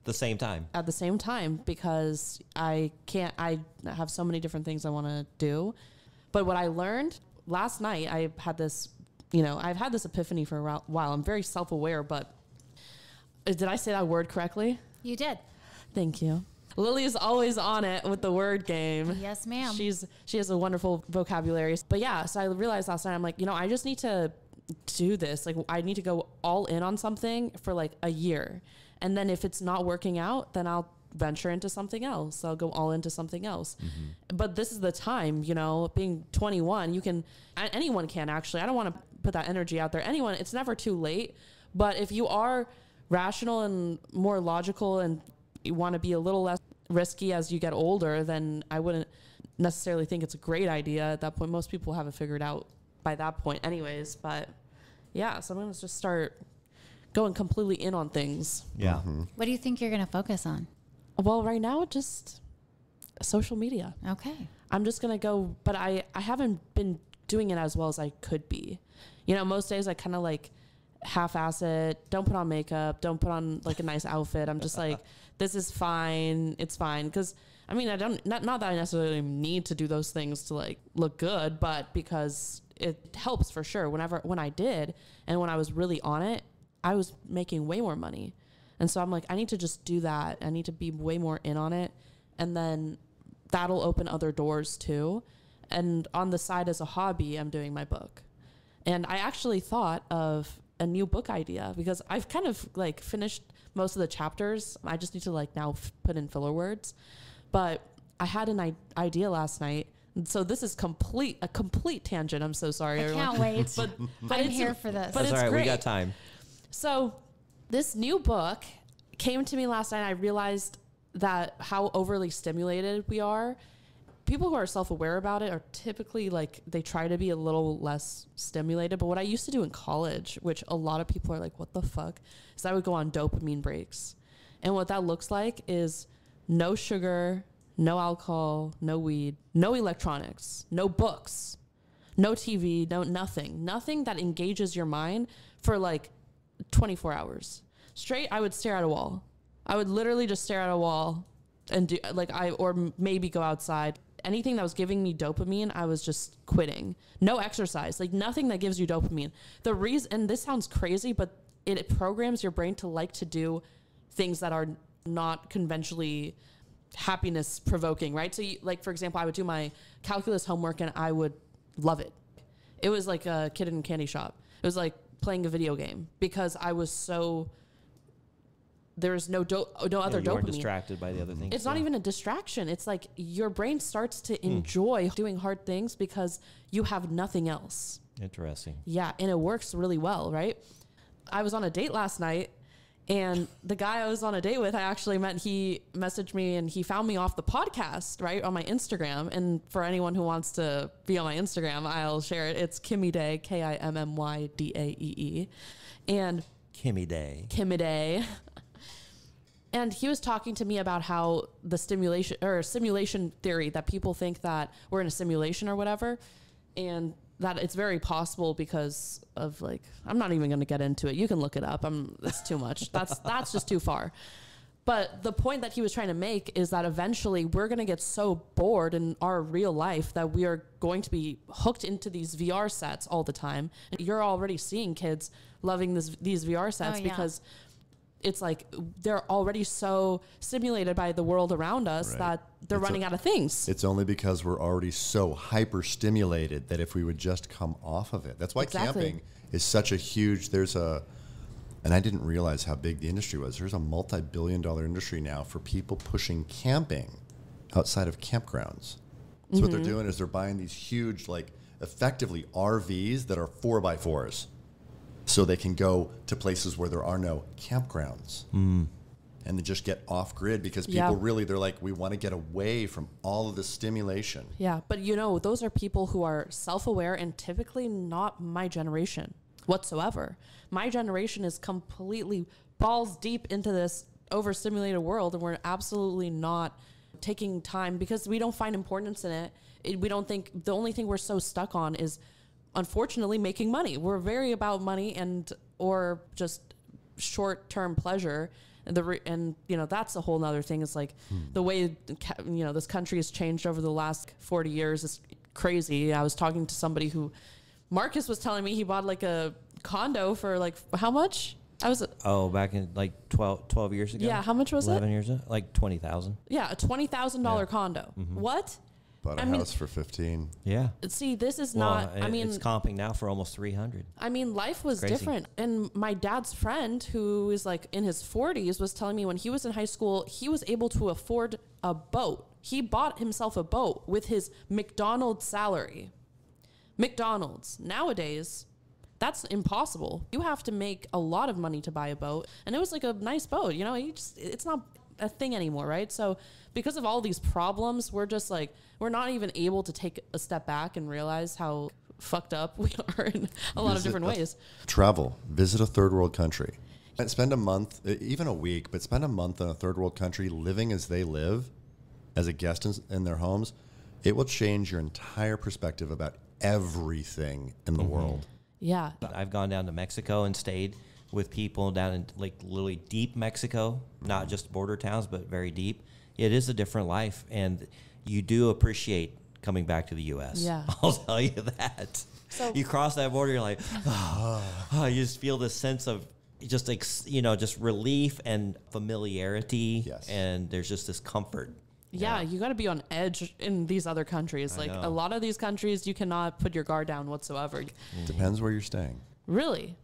the same time. At the same time, because I have so many different things I want to do. But what I learned last night, I had this, I've had this epiphany for a while. I'm very self-aware, but did I say that word correctly? You did. Thank you. Lily is always on it with the word game. Yes, ma'am. She has a wonderful vocabulary. But yeah, so I realized last night, I'm like, I just need to do this. Like, I need to go all in on something for like a year. And then if it's not working out, then I'll venture into something else. I'll go all into something else. Mm-hmm. But this is the time, being 21, anyone can actually. I don't want to put that energy out there. Anyone, it's never too late. But if you are rational and more logical and you want to be a little less risky as you get older, then I wouldn't necessarily think it's a great idea at that point. Most people have it figured out by that point anyways. But yeah, so I'm going to just start going completely in on things. Yeah. Mm-hmm. What do you think you're going to focus on? Well, right now, just social media. Okay. I'm just going to go, but I haven't been doing it as well as I could be. Most days I kind of like half-ass it, don't put on makeup, don't put on like a nice outfit. I'm just like, this is fine. It's fine. Because I mean, not that I necessarily need to do those things to like look good, but because it helps for sure. When I did, and when I was really on it, I was making way more money. And so I'm like, I need to just do that. I need to be way more in on it. And then that'll open other doors too. And on the side as a hobby, I'm doing my book. And I actually thought of a new book idea because I've kind of like finished most of the chapters. I just need to like now put in filler words. But I had an idea last night. So this is a complete tangent. I'm so sorry, everyone. Can't wait. But I'm here for this. But That's it's all right. great. We got time. So this new book came to me last night. I realized that how overly stimulated we are. People who are self-aware about it are typically like, they try to be a little less stimulated. But what I used to do in college, which a lot of people are like, what the fuck, is I would go on dopamine breaks. And what that looks like is no sugar, no alcohol, no weed, no electronics, no books, no TV, no nothing that engages your mind for like 24 hours straight. I would stare at a wall. I would literally just stare at a wall and do like or maybe go outside. Anything that was giving me dopamine, I was just quitting. No exercise, like nothing that gives you dopamine. The reason, and this sounds crazy, but it programs your brain to like to do things that are not conventionally happiness provoking, right? So like, for example, I would do my calculus homework and I would love it. It was like a kid in a candy shop. It was like playing a video game because I was so, there's no other You weren't dopamine. distracted by the other things. It's not even a distraction. It's like your brain starts to enjoy doing hard things because you have nothing else. Interesting. Yeah, and it works really well, right? I was on a date last night, and the guy I was on a date with, I actually met, he messaged me and he found me off the podcast, right, on my Instagram. And for anyone who wants to be on my Instagram, I'll share it. It's Kimmy Day, KIMMYDAEE. And Kimmy Day. Kimmy Day. And he was talking to me about how the simulation theory, that people think that we're in a simulation or whatever, and that it's very possible because of like, I'm not even going to get into it. You can look it up. It's too much. That's just too far. But the point that he was trying to make is that eventually we're going to get so bored in our real life that we are going to be hooked into these VR sets all the time. And you're already seeing kids loving these VR sets because it's like they're already so stimulated by the world around us that they're running out of things. It's only because we're already so hyper stimulated that if we would just come off of it. That's why camping is such a huge, and I didn't realize how big the industry was. There's a multi-billion-dollar industry now for people pushing camping outside of campgrounds. So what they're doing is they're buying these huge, like effectively RVs that are 4x4s. So they can go to places where there are no campgrounds. And they just get off grid because people really, they're like, we want to get away from all of this stimulation. Yeah, but those are people who are self-aware and typically not my generation whatsoever. My generation is completely balls deep into this overstimulated world, and we're absolutely not taking time because we don't find importance in it. We don't think, the only thing we're so stuck on is, unfortunately, making money. We're very about money or just short-term pleasure. And that's a whole nother thing. It's like the way, this country has changed over the last 40 years is crazy. I was talking to somebody Marcus was telling me he bought like a condo for like, how much? Back in like 12 years ago. Yeah. How much was 11 years ago? Like $20,000. Yeah. A $20,000 condo. What? Bought a house for 15. Yeah. See, this is not, it's comping now for almost 300. I mean, life was different. And my dad's friend, who is like in his 40s, was telling me when he was in high school, he was able to afford a boat. He bought himself a boat with his McDonald's salary. McDonald's. Nowadays, that's impossible. You have to make a lot of money to buy a boat. And it was like a nice boat. It's not a thing anymore, right? So because of all these problems, we're just like, we're not even able to take a step back and realize how fucked up we are in a lot of different ways. Travel, visit a third world country, and spend a month, even a week, but spend a month in a third world country living as they live, as a guest in their homes. It will change your entire perspective about everything in the world. Yeah. I've gone down to Mexico and stayed with people down in like literally deep Mexico, not just border towns, but very deep. It is a different life, and you do appreciate coming back to the U.S. Yeah. I'll tell you that. So you cross that border, you're like, you just feel this sense of just relief and familiarity, Yes. and there's just this comfort. Yeah, you got to be on edge in these other countries. Like know. a lot of these countries, you cannot put your guard down whatsoever. Depends where you're staying. Really?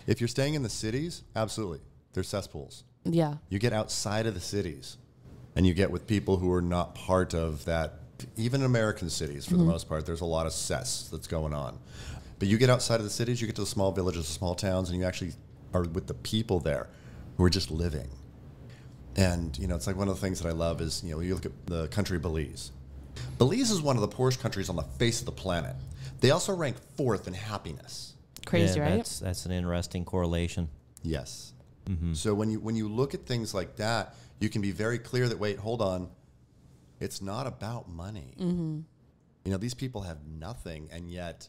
If you're staying in the cities, absolutely. There's cesspools. Yeah. You get outside of the cities and you get with people who are not part of that. Even in American cities, for the most part, there's a lot of cess that's going on. But you get outside of the cities, you get to the small villages, the small towns, and you actually are with the people there who are just living. And, you know, it's like one of the things that I love is, you know, you look at the country Belize. Belize is one of the poorest countries on the face of the planet. They also rank 4th in happiness. Crazy, Yeah, right? That's an interesting correlation. Yes. So when you look at things like that, you can be very clear that, wait, hold on. It's not about money. You know, these people have nothing, and yet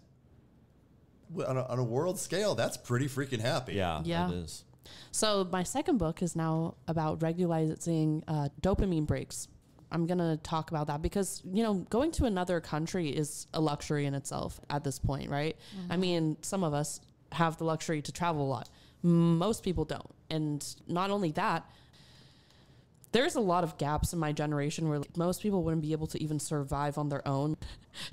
on a world scale, that's pretty freaking happy. Yeah, Yeah. it is. So my second book is now about regularizing dopamine breaks. I'm going to talk about that because, you know, going to another country is a luxury in itself at this point, right? I mean, some of us have the luxury to travel a lot. Most people don't. And not only that, there's a lot of gaps in my generation where most people wouldn't be able to even survive on their own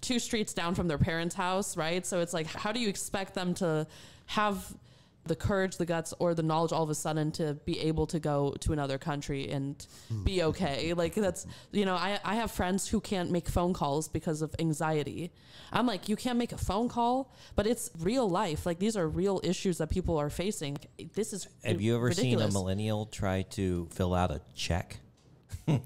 2 streets down from their parents' house, right? So it's like, how do you expect them to have the courage, the guts, or the knowledge all of a sudden to be able to go to another country and be okay? Like that's, you know, I have friends who can't make phone calls because of anxiety. I'm like, you can't make a phone call, but it's real life. Like these are real issues that people are facing. This is Have you ever seen a ridiculous. millennial try to fill out a check? No.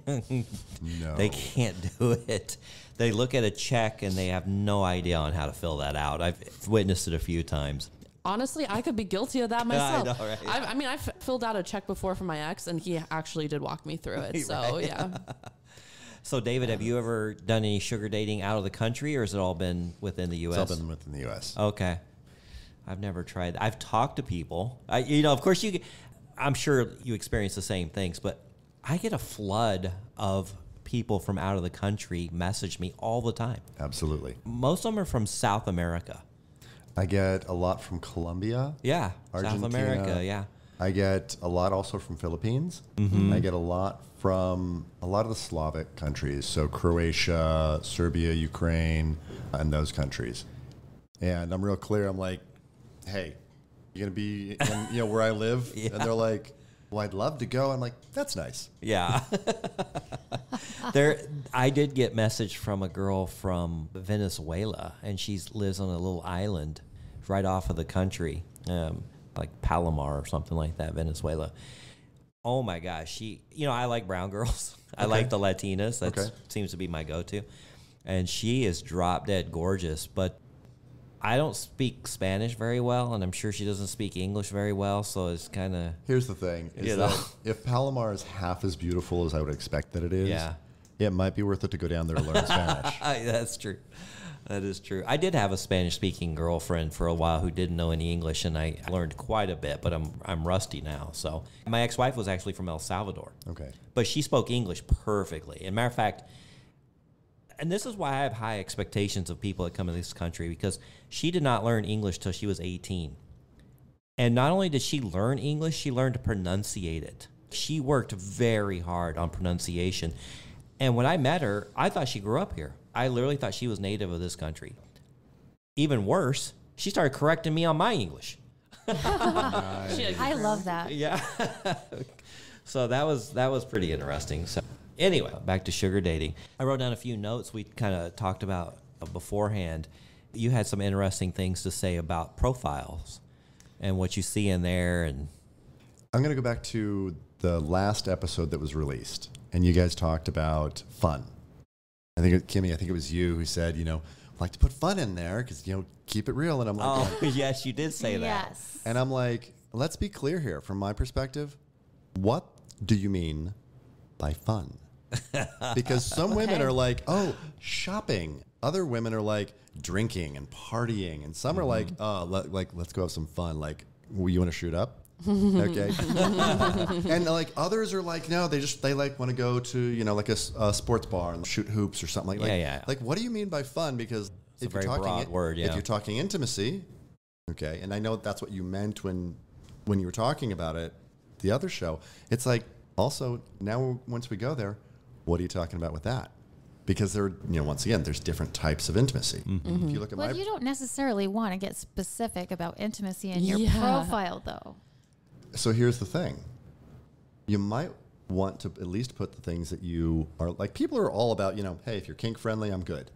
They can't do it. They look at a check and they have no idea on how to fill that out. I've witnessed it a few times. Honestly, I could be guilty of that myself. know, right? I mean, I've filled out a check before for my ex, and he actually did walk me through it. So, yeah. So, David, have you ever done any sugar dating out of the country, or has it all been within the U.S.? It's all been within the U.S. Okay. I've never tried that. I've talked to people. You know, of course, I'm sure you experience the same things, but I get a flood of people from out of the country message me all the time. Absolutely. Most of them are from South America. I get a lot from Colombia. Yeah, Argentina. South America, yeah. I get a lot also from Philippines. I get a lot from a lot of the Slavic countries, so Croatia, Serbia, Ukraine, and those countries. And I'm real clear. I'm like, hey, you're gonna be in, you know, where I live, Yeah. and they're like, well, I'd love to go. I'm like, that's nice. Yeah. I did get message from a girl from Venezuela, and she lives on a little island right off of the country, like Palomar or something like that, Venezuela. Oh my gosh, I like brown girls. I like the Latinas. That seems to be my go-to. And she is drop dead gorgeous, but I don't speak Spanish very well, and I'm sure she doesn't speak English very well, so it's kind of... Here's the thing: is You know. that if Palomar is half as beautiful as I would expect that it is, Yeah. it might be worth it to go down there and learn Spanish. That's true. That is true. I did have a Spanish-speaking girlfriend for a while who didn't know any English, and I learned quite a bit, but I'm rusty now. So my ex-wife was actually from El Salvador. Okay. But she spoke English perfectly. And matter of fact, and this is why I have high expectations of people that come to this country, because she did not learn English till she was 18. And not only did she learn English, she learned to pronunciate it. She worked very hard on pronunciation. And when I met her, I thought she grew up here. I literally thought she was native of this country. Even worse, she started correcting me on my English. I love that. Yeah. So that was pretty interesting. So anyway, back to sugar dating. I wrote down a few notes we kind of talked about beforehand. You had some interesting things to say about profiles and what you see in there. And I'm going to go back to the last episode that was released, and you guys talked about fun. Kimmy, I think it was you who said, like to put fun in there because, keep it real. And I'm like, oh, yes, you did say that. Yes. and I'm like, let's be clear here from my perspective. What do you mean by fun? Because some women are like, oh, shopping. Other women are like drinking and partying. And some are like, oh, let's go have some fun. Like, you want to shoot up? Okay. And like others are like, no, they like want to go to, like a sports bar and shoot hoops or something like that. Yeah. Like, what do you mean by fun? Because It's a very broad word, yeah. If you're talking intimacy, okay, and I know that's what you meant when you were talking about it, the other show, it's like also now once we go there, what are you talking about with that? Because there, once again, there's different types of intimacy. If you look at Well, you don't necessarily want to get specific about intimacy in your Yeah. profile, though. So here's the thing. You might want to at least put the things that you are like. People are all about, hey, if you're kink friendly, I'm good.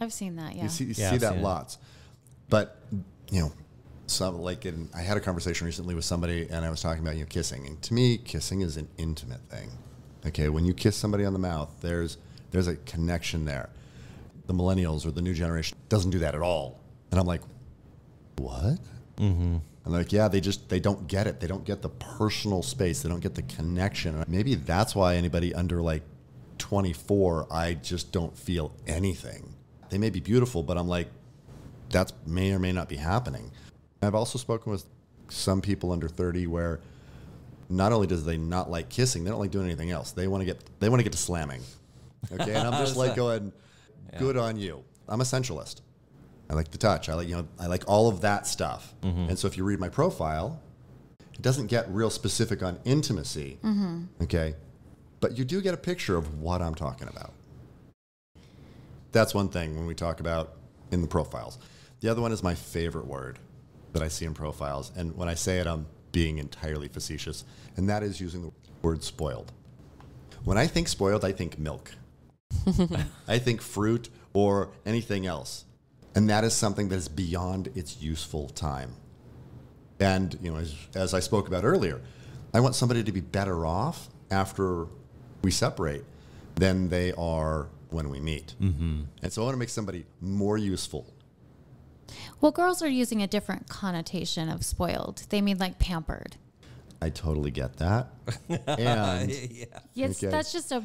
I've seen that, yeah. You see Yeah, I've that seen it. lots. But, I had a conversation recently with somebody and I was talking about, kissing. And to me, kissing is an intimate thing. Okay. When you kiss somebody on the mouth, there's a connection there. The millennials or the new generation doesn't do that at all. And I'm like, what? Mm-hmm. And they're like, yeah, they don't get it. They don't get the personal space. They don't get the connection. And maybe that's why anybody under like 24, I just don't feel anything. They may be beautiful, but I'm like, that may or may not be happening. I've also spoken with some people under 30 where not only does they not like kissing, they don't like doing anything else. They want to get to slamming. Okay, and I'm just like going, good on you. I'm a sensualist. I like to touch. I like all of that stuff. Mm-hmm. And so if you read my profile, it doesn't get real specific on intimacy. Mm-hmm. Okay, but you do get a picture of what I'm talking about. That's one thing when we talk about in the profiles. The other one is my favorite word that I see in profiles. And when I say it, I'm being entirely facetious. And that is using the word spoiled. When I think spoiled, I think milk. I think fruit or anything else. And that is something that is beyond its useful time. And, as I spoke about earlier, I want somebody to be better off after we separate than they are when we meet. Mm-hmm. And so I want to make somebody more useful. Well, girls are using a different connotation of spoiled. They mean like pampered. I totally get that. And Yes, Okay. that's just a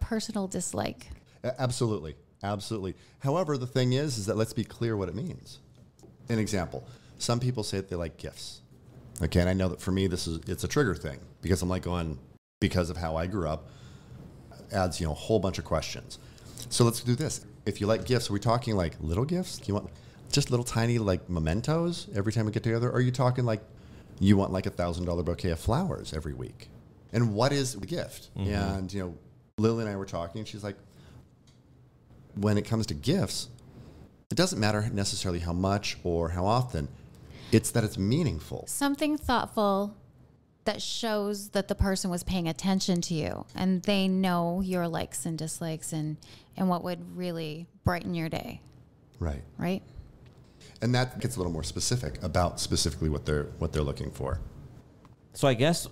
personal dislike. Absolutely. Absolutely. However, the thing is that let's be clear what it means. An example, some people say that they like gifts. Okay, and I know that for me, it's a trigger thing because I'm like going, because of how I grew up, adds, a whole bunch of questions. So let's do this. If you like gifts, are we talking like little gifts? You want just little tiny like mementos every time we get together? Or are you talking like you want like $1,000 bouquet of flowers every week? And what is the gift? Mm-hmm. And, Lily and I were talking, and she's like, when it comes to gifts, it doesn't matter necessarily how much or how often. It's that it's meaningful. Something thoughtful that shows that the person was paying attention to you and they know your likes and dislikes and what would really brighten your day. Right. Right? And that gets a little more specific about specifically what they're looking for. So I guess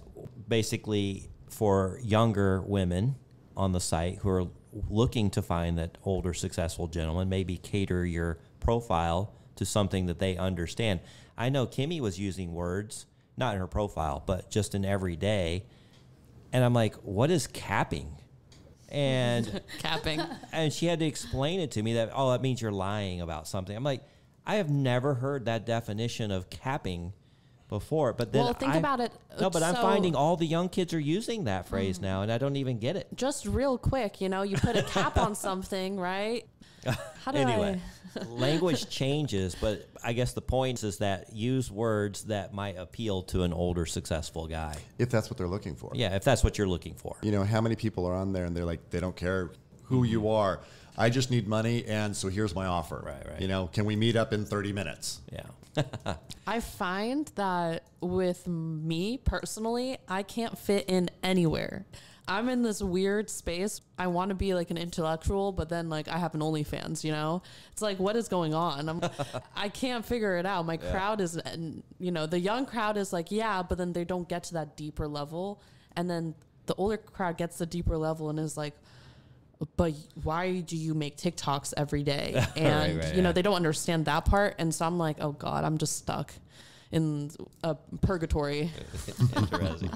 basically for younger women on the site who are looking to find that older successful gentleman, maybe cater your profile to something that they understand. I know Kimmy was using words, not in her profile, but just in everyday. And I'm like, what is capping? And Capping. and she had to explain it to me that, that means you're lying about something. I'm like, I have never heard that definition of capping before. But then Think about it. No, but I'm finding all the young kids are using that phrase now, and I don't even get it. Just real quick, you put a cap on something, right? How do Anyway, language changes, but I guess the point is that use words that might appeal to an older, successful guy. If that's what they're looking for. Yeah, if that's what you're looking for. How many people are on there and they're like, they don't care who you are. I just need money, and so here's my offer. Right. Can we meet up in 30 minutes? Yeah. I find that with me personally, I can't fit in anywhere. I'm in this weird space. I want to be like an intellectual, but then like I have an OnlyFans, It's like, what is going on? I can't figure it out. My crowd is, the young crowd is like, yeah, but then they don't get to that deeper level. And then the older crowd gets the deeper level and is like, but why do you make TikToks every day? And, they don't understand that part. And so I'm like, oh God, I'm just stuck in a purgatory. Interesting.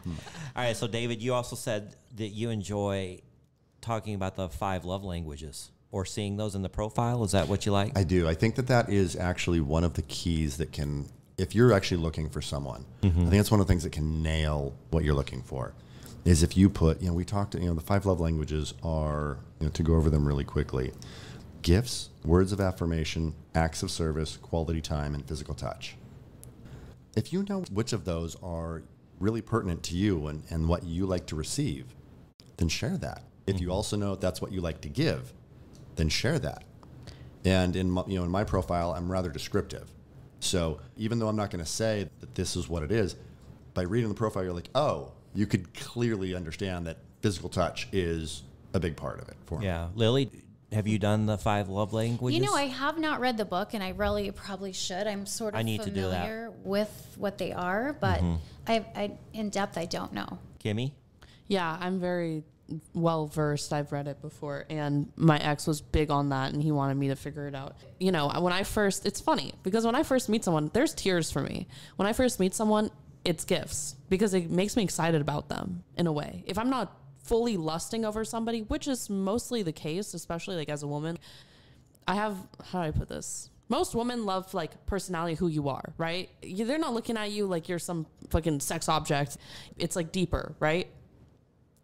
All right. So David, you also said that you enjoy talking about the 5 love languages or seeing those in the profile. Is that what you like? I do. I think that is actually one of the keys that can, if you're actually looking for someone, I think it's one of the things that can nail what you're looking for. Is if you put, we talked, the 5 love languages are, to go over them really quickly, gifts, words of affirmation, acts of service, quality time, and physical touch. If you know which of those are really pertinent to you and what you like to receive, then share that. If you also know that's what you like to give, then share that. And in my profile, I'm rather descriptive. So even though I'm not going to say that this is what it is, by reading the profile, you're like, oh, you could clearly understand that physical touch is a big part of it for me. Yeah. Lily, have you done the 5 love languages? You know, I have not read the book, and I really probably should. I'm sort of familiar with what they are, but I in depth, I don't know. Kimmy? Yeah, I'm very well versed. I've read it before, and my ex was big on that, and he wanted me to figure it out. You know, it's funny because when I first meet someone, there's tears for me. When I first meet someone, it's gifts because it makes me excited about them in a way. If I'm not fully lusting over somebody, which is mostly the case, especially like as a woman, how do I put this? Most women love like personality, who you are, right? They're not looking at you like you're some fucking sex object. It's like deeper, right?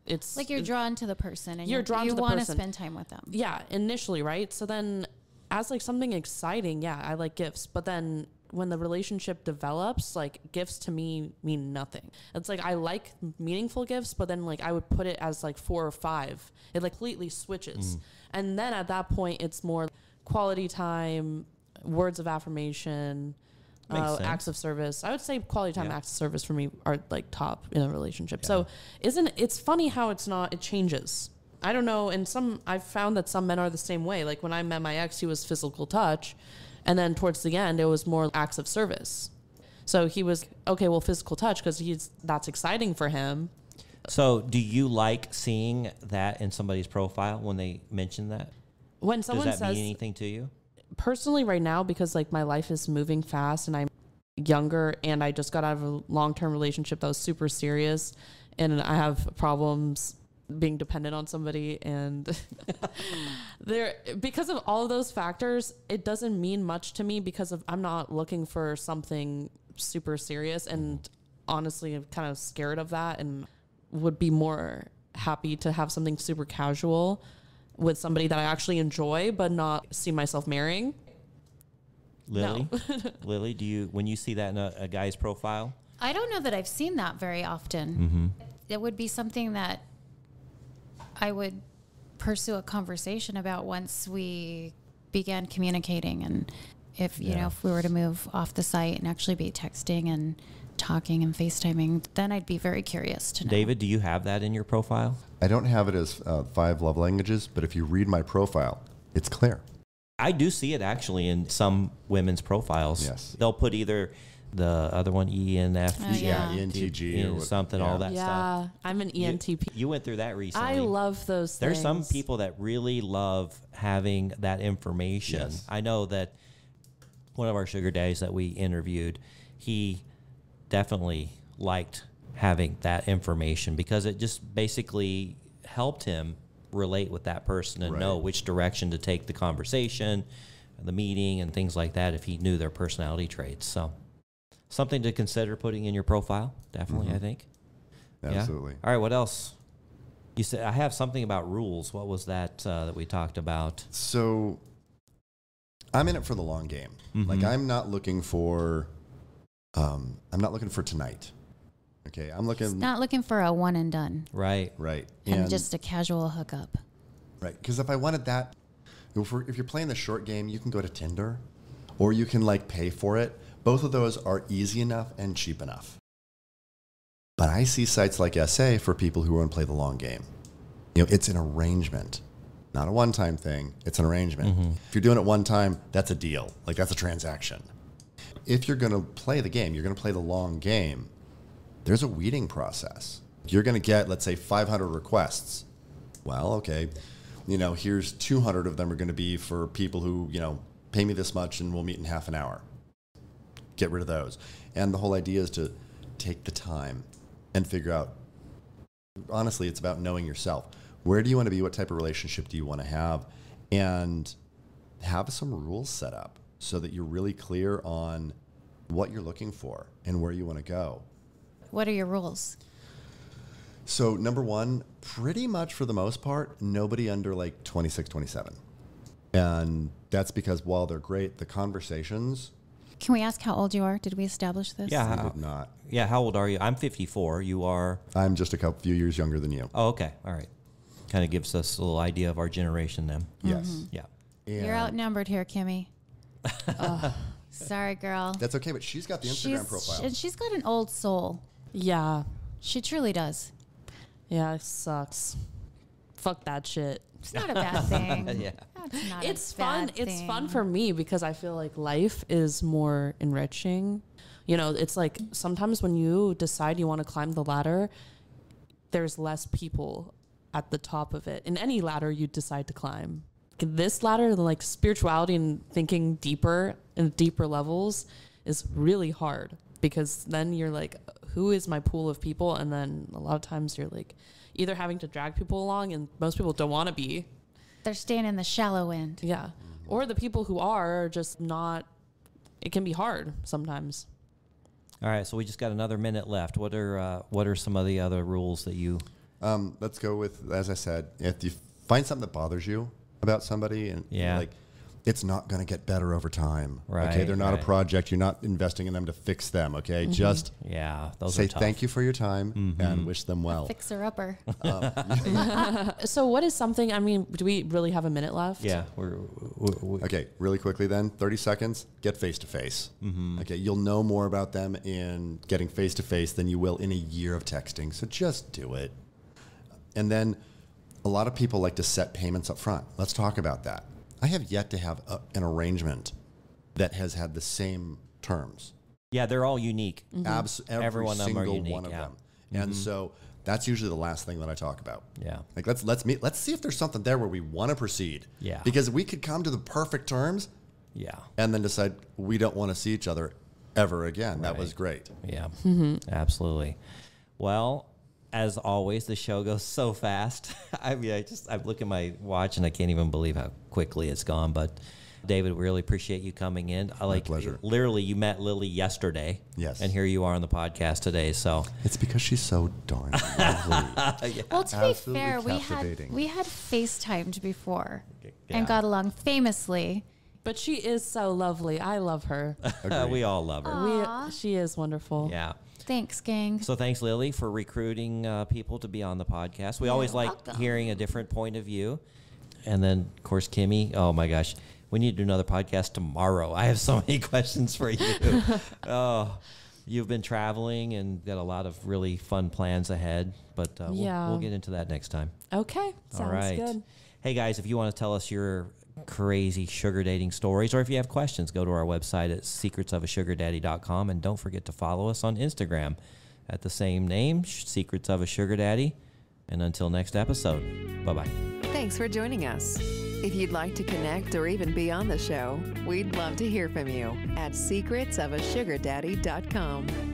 It's like you're drawn to the person, and you want to spend time with them. Yeah, initially, right? So then as like something exciting, yeah, I like gifts. But then when the relationship develops, like gifts to me mean nothing. It's like I like meaningful gifts, but then like I would put it as like 4 or 5. It like completely switches. And then at that point, it's more quality time, words of affirmation, acts of service. I would say quality time, acts of service for me are like top in a relationship. Yeah. So it's funny how it changes. I don't know. And I've found that some men are the same way. Like when I met my ex, he was physical touch. And then towards the end, it was more acts of service. So he was, okay, well, physical touch, because that's exciting for him. So do you like seeing that in somebody's profile when they mention that? When someone Does that mean anything to you? Personally, right now, because like my life is moving fast and I'm younger and I just got out of a long-term relationship that was super serious and I have problems being dependent on somebody, and because of all of those factors, it doesn't mean much to me because I'm not looking for something super serious, and honestly, I'm kind of scared of that and would be more happy to have something super casual with somebody that I actually enjoy, but not see myself marrying. Lily, No. Lily, when you see that in a guy's profile? I don't know that I've seen that very often. It would be something that I would pursue a conversation about once we began communicating, and if you know, if we were to move off the site and actually be texting and talking and FaceTiming, then I'd be very curious to know. David, do you have that in your profile? I don't have it as 5 love languages, but if you read my profile, it's clear. I do see it actually in some women's profiles. Yes. They'll put either the other one, ENFP, ENTG or something, all that stuff. Yeah, I'm an ENTP. You went through that recently. I love those There's things. some people that really love having that information. Yes. I know that one of our sugar daddies that we interviewed, he definitely liked having that information because it just basically helped him relate with that person and know which direction to take the conversation, the meeting, and things like that if he knew their personality traits. So something to consider putting in your profile, definitely, I think. Absolutely. Yeah? All right, what else? You said I have something about rules. What was that that we talked about? So I'm in it for the long game. Like I'm not looking for tonight. Okay, Not looking for a one and done. Right. Right. And just a casual hookup. Right. Because if I wanted that, if you're playing the short game, you can go to Tinder or you can like pay for it. Both of those are easy enough and cheap enough. But I see sites like SA for people who want to play the long game. You know, it's an arrangement, not a one-time thing. It's an arrangement. If you're doing it one time, that's a deal. Like that's a transaction. If you're going to play the game, you're going to play the long game, there's a weeding process. You're going to get, let's say, 500 requests. Well, okay, you know, here's 200 of them are going to be for people who, you know, pay me this much and we'll meet in half an hour. Get rid of those. And the whole idea is to take the time and figure out, honestly, it's about knowing yourself. Where do you want to be? What type of relationship do you want to have? And have some rules set up so that you're really clear on what you're looking for and where you want to go. What are your rules? So number one, pretty much for the most part, nobody under like 26, 27. And that's because while they're great, the conversations. Can we ask how old you are? Did we establish this? I did not. Yeah, how old are you? I'm 54. You are? I'm just few years younger than you. Oh, okay. All right. kind of gives us a little idea of our generation then. Yes. Yeah. And You're outnumbered here, Kimmy. Sorry, girl. that's okay, but she's got the Instagram profile. And she's got an old soul. Yeah. She truly does. Yeah, it sucks. Fuck that shit. It's not a bad thing. Yeah. That's not It's a fun. bad It's fun thing. for me because I feel like life is more enriching. You know, it's like sometimes when you decide you want to climb the ladder, there's less people at the top of it. In any ladder you decide to climb. This ladder, like spirituality and thinking deeper and deeper levels, is really hard because then you're like, who is my pool of people? And then a lot of times you're like either having to drag people along, and most people don't want to be. They're staying in the shallow end. Yeah. Or the people who are just not, it can be hard sometimes. All right, so we just got another minute left. What are some of the other rules that you? Let's go with, as I said, if you find something that bothers you about somebody, and Yeah. like, it's not going to get better over time. Right, Okay, they're not right. a project. You're not investing in them to fix them. Okay, just Yeah, those say are tough. thank you for your time and wish them well. Fixer upper. So what is something, I mean, do we really have a minute left? Yeah, Okay, really quickly then, 30 seconds, get face to face. Okay, you'll know more about them in getting face to face than you will in a year of texting. So just do it. And then a lot of people like to set payments up front. Let's talk about that. I have yet to have an arrangement that has had the same terms. yeah, they're all unique. Every Every one of them are single unique, one of yeah. them. And so that's usually the last thing that I talk about. Yeah. Like let's meet. Let's see if there's something there where we want to proceed. Yeah. Because we could come to the perfect terms Yeah, and then decide we don't want to see each other ever again. That was great. yeah, absolutely. Well, as always, the show goes so fast. I mean, I look at my watch and I can't even believe how quickly it's gone. But David, we really appreciate you coming in. Pleasure. Literally, you met Lily yesterday. Yes. And here you are on the podcast today. So It's because she's so darn lovely. Well, to be Absolutely fair, captivating. we had FaceTimed before Yeah. and got along famously. But she is so lovely. I love her. we all love her. She is wonderful. Yeah. Thanks, gang. So thanks, Lily, for recruiting people to be on the podcast. We always like welcome. hearing a different point of view. And then, of course, Kimmy. Oh, my gosh. We need to do another podcast tomorrow. I have so many questions for you. Oh, you've been traveling and got a lot of really fun plans ahead. But we'll get into that next time. Okay. Sounds All right. good. Hey, guys, if you want to tell us your crazy sugar dating stories, or if you have questions, go to our website at secretsofasugardaddy.com, and don't forget to follow us on Instagram at the same name, Secrets of a Sugar Daddy. And until next episode, bye-bye. Thanks for joining us. If you'd like to connect or even be on the show, we'd love to hear from you at secretsofasugardaddy.com.